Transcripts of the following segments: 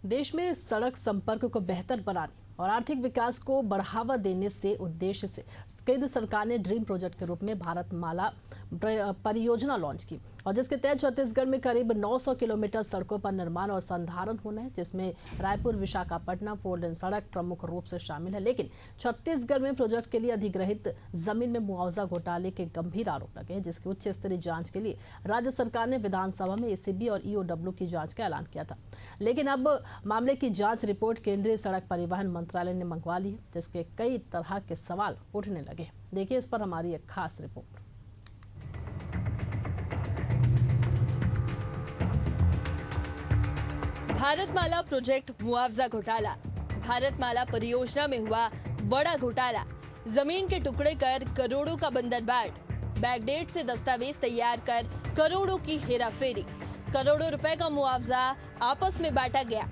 देश में सड़क संपर्क को बेहतर बनाने और आर्थिक विकास को बढ़ावा देने से उद्देश्य से केंद्र सरकार ने ड्रीम प्रोजेक्ट के रूप में भारतमाला परियोजना लॉन्च की और जिसके तहत छत्तीसगढ़ में करीब 900 किलोमीटर सड़कों पर निर्माण और संधारण होना है, जिसमें रायपुर विशाखापट्टनम 4 लेन सड़क प्रमुख रूप से शामिल है। लेकिन छत्तीसगढ़ में प्रोजेक्ट के लिए अधिग्रहित जमीन में मुआवजा घोटाले के गंभीर आरोप लगे हैं, जिसकी उच्च स्तरीय जांच के लिए राज्य सरकार ने विधानसभा में एसीबी और ईओडब्ल्यू की जांच का ऐलान किया था। लेकिन अब मामले की जांच रिपोर्ट केंद्रीय सड़क परिवहन मंत्रालय ने मंगवा ली है, जिसके कई तरह के सवाल उठने लगे। देखिए इस पर हमारी एक खास रिपोर्ट। भारतमाला प्रोजेक्ट मुआवजा घोटाला। भारतमाला परियोजना में हुआ बड़ा घोटाला। जमीन के टुकड़े कर करोड़ों का बंदरबाट, बैकडेट से दस्तावेज तैयार कर करोड़ों की हेराफेरी, करोड़ों रुपए का मुआवजा आपस में बांटा गया।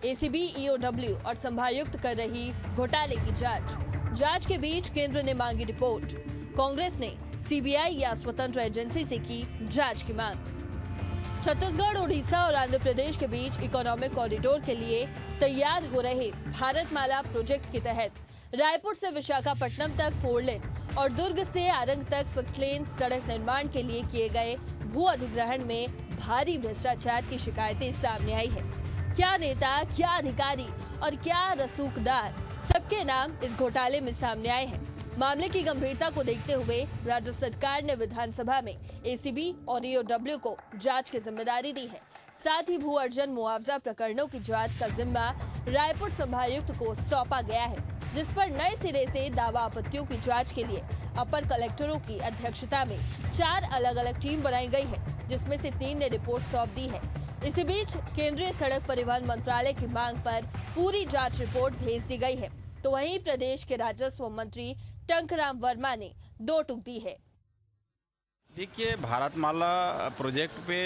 एसीबी, ईओडब्ल्यू और संभायुक्त कर रही घोटाले की जांच के बीच केंद्र ने मांगी रिपोर्ट। कांग्रेस ने सीबीआई या स्वतंत्र एजेंसी से की जांच की मांग। छत्तीसगढ़, उड़ीसा और आंध्र प्रदेश के बीच इकोनॉमिक कॉरिडोर के लिए तैयार हो रहे भारतमाला प्रोजेक्ट के तहत रायपुर से विशाखापट्टनम तक 4 लेन और दुर्ग से आरंग तक 6 लेन सड़क निर्माण के लिए किए गए भू अधिग्रहण में भारी भ्रष्टाचार की शिकायतें सामने आई है। क्या नेता, क्या अधिकारी और क्या रसूखदार, सबके नाम इस घोटाले में सामने आए हैं। मामले की गंभीरता को देखते हुए राज्य सरकार ने विधानसभा में एसीबी और ईओडब्ल्यू को जांच की जिम्मेदारी दी है। साथ ही भू अर्जन मुआवजा प्रकरणों की जांच का जिम्मा रायपुर संभायुक्त को सौंपा गया है, जिस पर नए सिरे से दावा आपत्तियों की जांच के लिए अपर कलेक्टरों की अध्यक्षता में 4 अलग-अलग टीम बनाई गई है, जिसमें से 3 ने रिपोर्ट सौंप दी है। इसी बीच केंद्रीय सड़क परिवहन मंत्रालय की मांग पर पूरी जांच रिपोर्ट भेज दी गई है, तो वहीं प्रदेश के राजस्व मंत्री टंकराम वर्मा ने 2 टूक दी है। देखिए, भारतमाला प्रोजेक्ट पे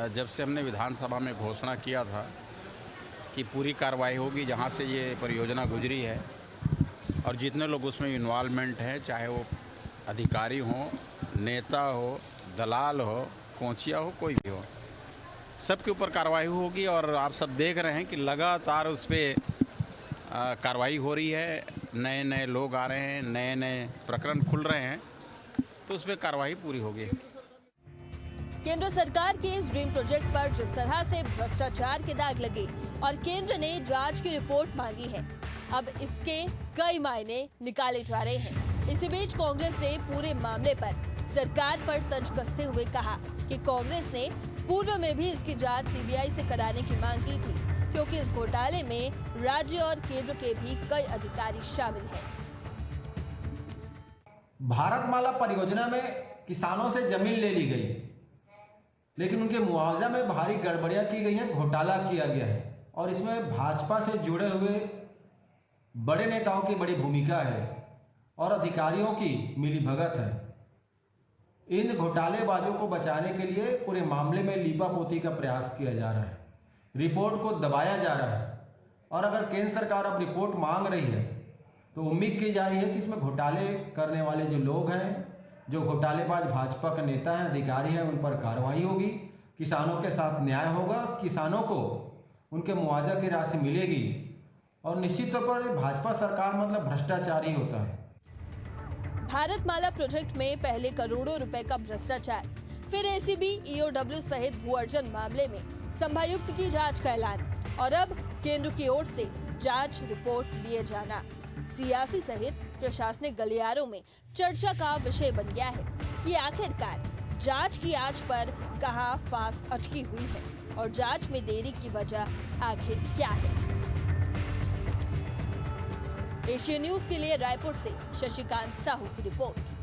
जब से हमने विधानसभा में घोषणा किया था कि पूरी कार्रवाई होगी जहां से ये परियोजना गुजरी है और जितने लोग उसमें इन्वॉल्वमेंट हैं, चाहे वो अधिकारी हो, नेता हो, दलाल हो, कोचिया हो, कोई भी हो, सबके ऊपर कार्रवाई होगी। और आप सब देख रहे हैं कि लगातार उस पर कार्रवाई हो रही है। नए नए लोग आ रहे हैं, नए नए प्रकरण खुल रहे हैं, तो उस पर कार्रवाई पूरी होगी। केंद्र सरकार के इस ड्रीम प्रोजेक्ट पर जिस तरह से भ्रष्टाचार के दाग लगे और केंद्र ने जांच की रिपोर्ट मांगी है, अब इसके कई मायने निकाले जा रहे हैं। इसी बीच कांग्रेस ने पूरे मामले पर सरकार पर तंज कसते हुए कहा कि कांग्रेस ने पूर्व में भी इसकी जांच सीबीआई से कराने की मांग की थी, क्योंकि इस घोटाले में राज्य और केंद्र के भी कई अधिकारी शामिल हैं। भारतमाला परियोजना में किसानों से जमीन ले ली गई, लेकिन उनके मुआवजा में भारी गड़बड़ियां की गई हैं, घोटाला किया गया है और इसमें भाजपा से जुड़े हुए बड़े नेताओं की बड़ी भूमिका है और अधिकारियों की मिलीभगत है। इन घोटालेबाजों को बचाने के लिए पूरे मामले में लीपापोती का प्रयास किया जा रहा है, रिपोर्ट को दबाया जा रहा है और अगर केंद्र सरकार अब रिपोर्ट मांग रही है तो उम्मीद की जा रही है कि इसमें घोटाले करने वाले जो लोग हैं, जो घोटालेबाज भाजपा के नेता हैं, अधिकारी हैं, उन पर कार्रवाई होगी, किसानों के साथ न्याय होगा, किसानों को उनके मुआवजा की राशि मिलेगी और निश्चित तौर पर भाजपा सरकार मतलब भ्रष्टाचार ही होता है। भारतमाला प्रोजेक्ट में पहले करोड़ों रुपए का भ्रष्टाचार, फिर एसीबी, ईओडब्ल्यू सहित भू अर्जन मामले में संभायुक्त की जांच का ऐलान और अब केंद्र की ओर से जांच रिपोर्ट लिए जाना सियासी सहित प्रशासनिक गलियारों में चर्चा का विषय बन गया है कि आखिरकार जांच की आंच पर कहां फांस अटकी हुई है और जांच में देरी की वजह आखिर क्या है। एशिया न्यूज के लिए रायपुर से शशिकांत साहू की रिपोर्ट।